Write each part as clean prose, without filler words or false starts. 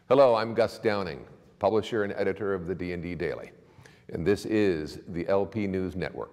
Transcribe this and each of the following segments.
Hello, I'm Gus Downing, publisher and editor of the D&D Daily, and this is the LP News Network.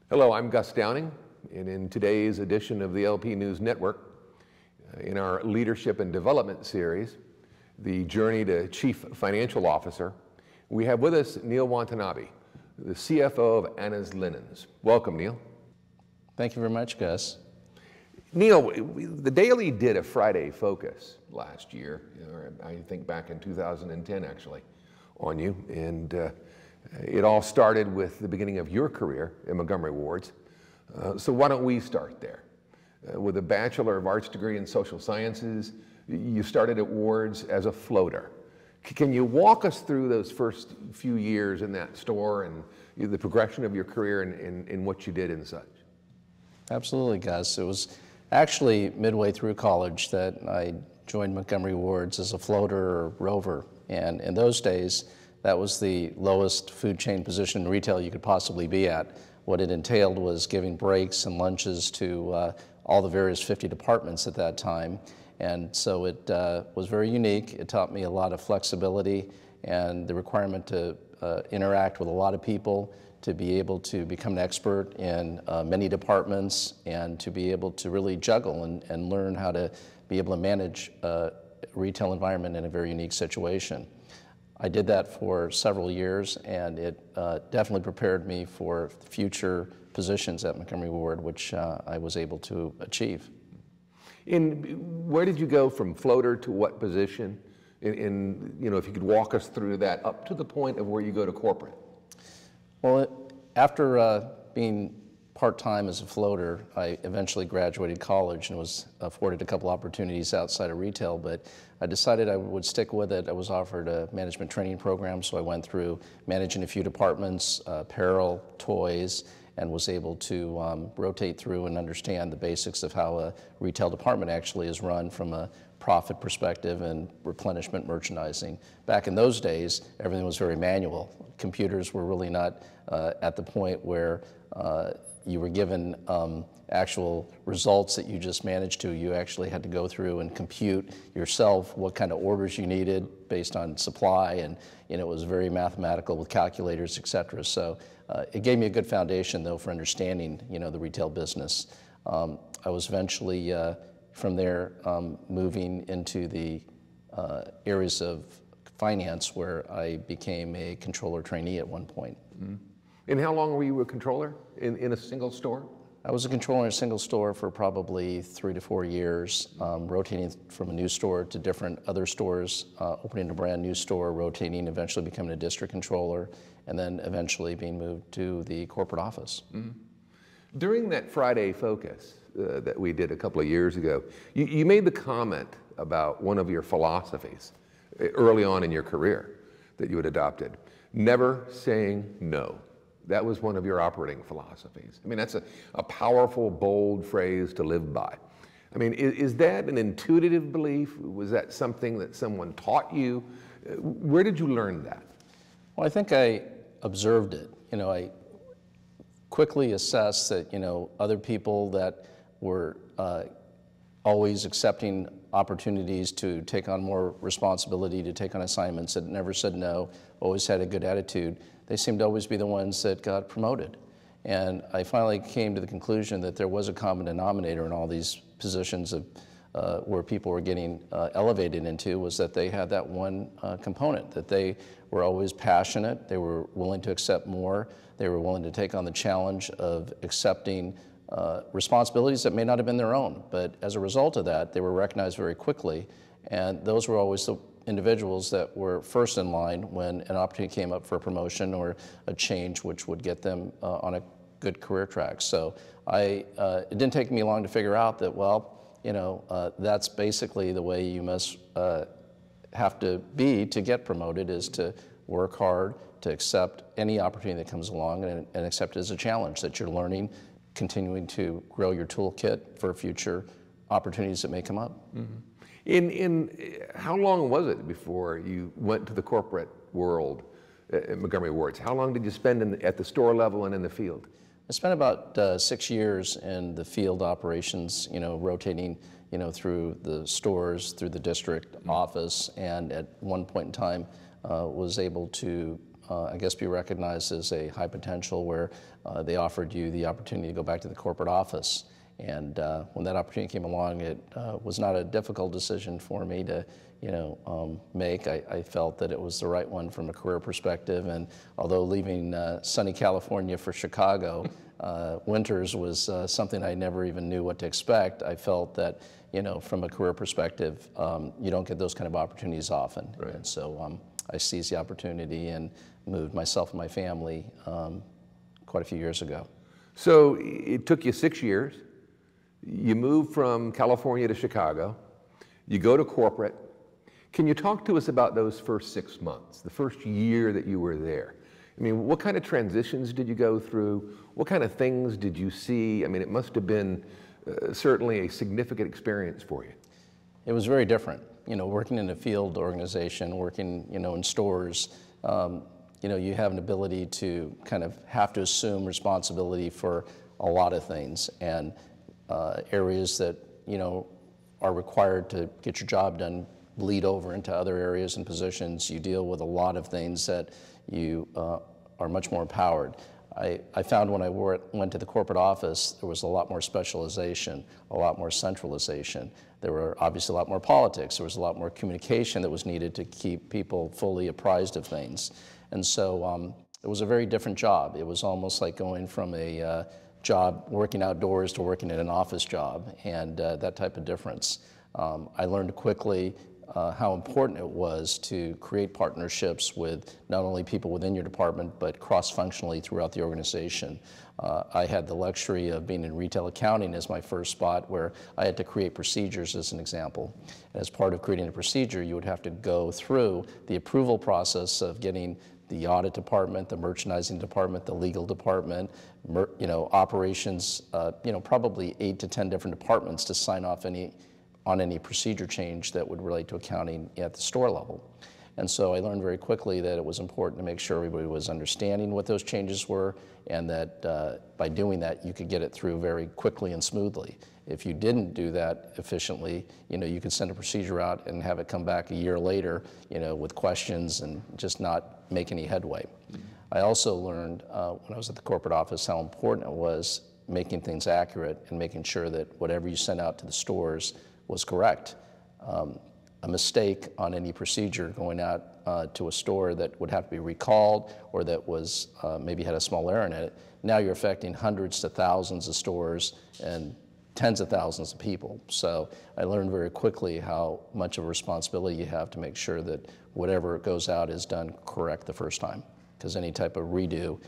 Hello, I'm Gus Downing, and in today's edition of the LP News Network, in our Leadership and Development series, The Journey to Chief Financial Officer, we have with us Neil Watanabe, the CFO of Anna's Linens. Welcome, Neil. Thank you very much, Gus. Neil, the Daily did a Friday focus last year, or I think back in 2010 actually, on you, and it all started with the beginning of your career at Montgomery Ward's. So why don't we start there? With a Bachelor of Arts degree in Social Sciences, you started at Ward's as a floater. Can you walk us through those first few years in that store and the progression of your career and what you did and such? Absolutely, Gus. It was actually midway through college that I joined Montgomery Ward's as a floater or rover, and in those days that was the lowest food chain position in retail you could possibly be at. What it entailed was giving breaks and lunches to all the various 50 departments at that time, and so it was very unique. It taught me a lot of flexibility and the requirement to interact with a lot of people, to be able to become an expert in many departments, and to be able to really juggle and learn how to be able to manage a retail environment in a very unique situation. I did that for several years, and it definitely prepared me for future positions at Montgomery Ward, which I was able to achieve. Where did you go from floater to what position? If you could walk us through that up to the point of where you go to corporate. Well, after being part-time as a floater, I eventually graduated college and was afforded a couple opportunities outside of retail, but I decided I would stick with it. I was offered a management training program, so I went through managing a few departments, apparel, toys, and was able to rotate through and understand the basics of how a retail department actually is run from a profit perspective and replenishment merchandising. Back in those days, everything was very manual. Computers were really not at the point where you were given actual results that you just managed to. You actually had to go through and compute yourself what kind of orders you needed based on supply, and it was very mathematical with calculators, et cetera. So it gave me a good foundation, though, for understanding the retail business. I was eventually from there moving into the areas of finance, where I became a controller trainee at one point. Mm-hmm. And how long were you a controller in a single store? I was a controller in a single store for probably 3 to 4 years, rotating from a new store to different other stores, opening a brand new store, rotating, eventually becoming a district controller, and then eventually being moved to the corporate office. Mm-hmm. During that Friday focus that we did a couple of years ago, you made the comment about one of your philosophies early on in your career that you had adopted: never saying no. That was one of your operating philosophies. I mean, that's a powerful, bold phrase to live by. I mean, is that an intuitive belief? Was that something that someone taught you? Where did you learn that? Well, I think I observed it. I quickly assessed that, other people that were always accepting opportunities to take on more responsibility, to take on assignments, that never said no, always had a good attitude, they seemed to always be the ones that got promoted. And I finally came to the conclusion that there was a common denominator in all these positions of where people were getting elevated into, was that they had that one component, that they were always passionate, they were willing to accept more, they were willing to take on the challenge of accepting responsibilities that may not have been their own, but as a result of that, they were recognized very quickly, and those were always the individuals that were first in line when an opportunity came up for a promotion or a change which would get them on a good career track. So it didn't take me long to figure out that, that's basically the way you must have to be to get promoted, is to work hard, to accept any opportunity that comes along and accept it as a challenge that you're learning, continuing to grow your toolkit for future opportunities that may come up. Mm-hmm. How long was it before you went to the corporate world at Montgomery Ward's? How long did you spend at the store level and in the field? I spent about 6 years in the field operations, rotating, through the stores, through the district office, and at one point in time was able to, I guess, be recognized as a high potential where they offered you the opportunity to go back to the corporate office. And when that opportunity came along, it was not a difficult decision for me to, make. I felt that it was the right one from a career perspective. And although leaving sunny California for Chicago, winters was something I never even knew what to expect, I felt that, from a career perspective, you don't get those kind of opportunities often. Right. And so I seized the opportunity and moved myself and my family quite a few years ago. So it took you 6 years. You moved from California to Chicago. You go to corporate. Can you talk to us about those first 6 months, the first year that you were there? I mean, what kind of transitions did you go through? What kind of things did you see? I mean, it must have been certainly a significant experience for you. It was very different. Working in a field organization, working, in stores, you have an ability to kind of have to assume responsibility for a lot of things, and areas that, are required to get your job done bleed over into other areas and positions. You deal with a lot of things that you are much more empowered. I found when I went to the corporate office, there was a lot more specialization, a lot more centralization. There were obviously a lot more politics. There was a lot more communication that was needed to keep people fully apprised of things. And so it was a very different job. It was almost like going from a job working outdoors to working in an office job, and that type of difference. I learned quickly how important it was to create partnerships with not only people within your department, but cross-functionally throughout the organization. I had the luxury of being in retail accounting as my first spot, where I had to create procedures as an example. As part of creating a procedure, you would have to go through the approval process of getting the audit department, the merchandising department, the legal department, operations, probably 8 to 10 different departments to sign off on any procedure change that would relate to accounting at the store level. And so I learned very quickly that it was important to make sure everybody was understanding what those changes were, and that by doing that, you could get it through very quickly and smoothly. If you didn't do that efficiently, you could send a procedure out and have it come back a year later, with questions and just not make any headway. I also learned when I was at the corporate office how important it was making things accurate and making sure that whatever you sent out to the stores was correct. A mistake on any procedure going out to a store that would have to be recalled, or that was maybe had a small error in it, now you're affecting hundreds to thousands of stores and tens of thousands of people. So I learned very quickly how much of a responsibility you have to make sure that whatever goes out is done correct the first time, because any type of redo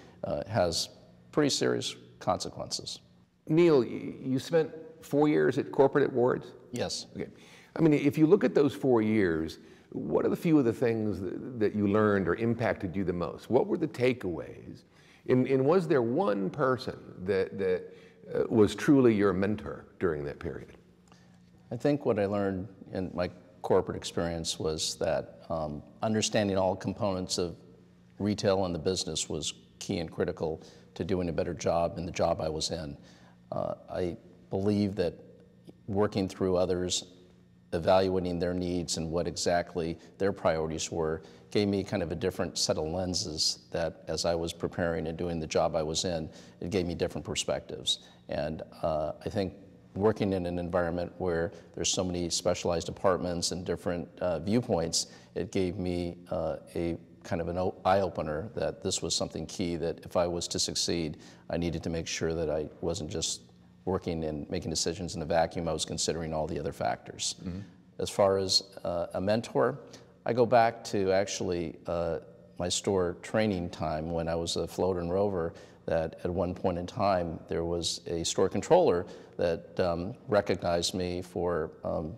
has pretty serious consequences. Neil, you spent 4 years at corporate at Ward's? Yes. Okay. I mean, if you look at those 4 years, what are the few of the things that you learned or impacted you the most? What were the takeaways? And was there one person that was truly your mentor during that period? I think what I learned in my corporate experience was that understanding all components of retail and the business was key and critical to doing a better job in the job I was in. I believe that working through others, evaluating their needs and what exactly their priorities were, gave me kind of a different set of lenses that, as I was preparing and doing the job I was in, it gave me different perspectives. And I think working in an environment where there's so many specialized departments and different viewpoints, it gave me a kind of an eye-opener that this was something key, that if I was to succeed, I needed to make sure that I wasn't just working and making decisions in a vacuum. I was considering all the other factors. Mm-hmm. As far as a mentor, I go back to actually my store training time when I was a floater and rover, that at one point in time there was a store controller that recognized me for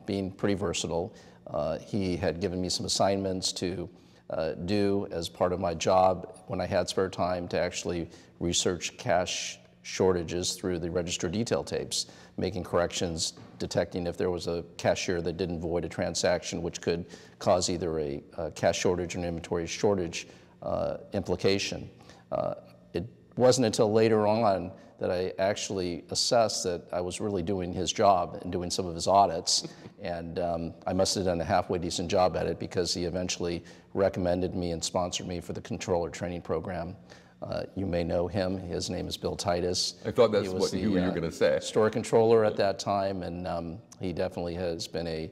being pretty versatile. He had given me some assignments to do as part of my job when I had spare time, to actually research cash shortages through the register detail tapes, making corrections, detecting if there was a cashier that didn't void a transaction, which could cause either a cash shortage or an inventory shortage implication. It wasn't until later on that I actually assessed that I was really doing his job and doing some of his audits. And I must have done a halfway decent job at it, because he eventually recommended me and sponsored me for the controller training program. You may know him. His name is Bill Titus. I thought that's what you were going to say. Store controller at that time, and he definitely has been a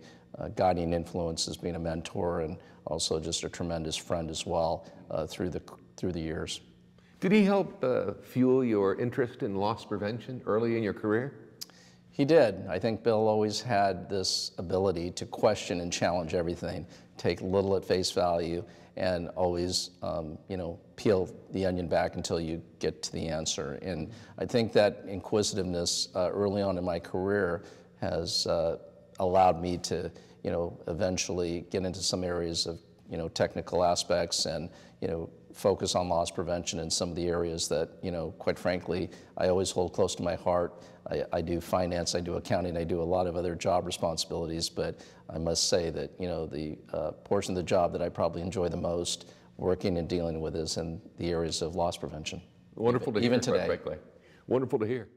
guiding influence as being a mentor, and also just a tremendous friend as well through the years. Did he help fuel your interest in loss prevention early in your career? He did. I think Bill always had this ability to question and challenge everything, take little at face value, and always, peel the onion back until you get to the answer. And I think that inquisitiveness early on in my career has allowed me to, eventually get into some areas of, technical aspects and, focus on loss prevention in some of the areas that, quite frankly, I always hold close to my heart. I do finance, I do accounting, I do a lot of other job responsibilities, but I must say that, the portion of the job that I probably enjoy the most working and dealing with is in the areas of loss prevention. Wonderful to hear, even today. quite frankly. Wonderful to hear.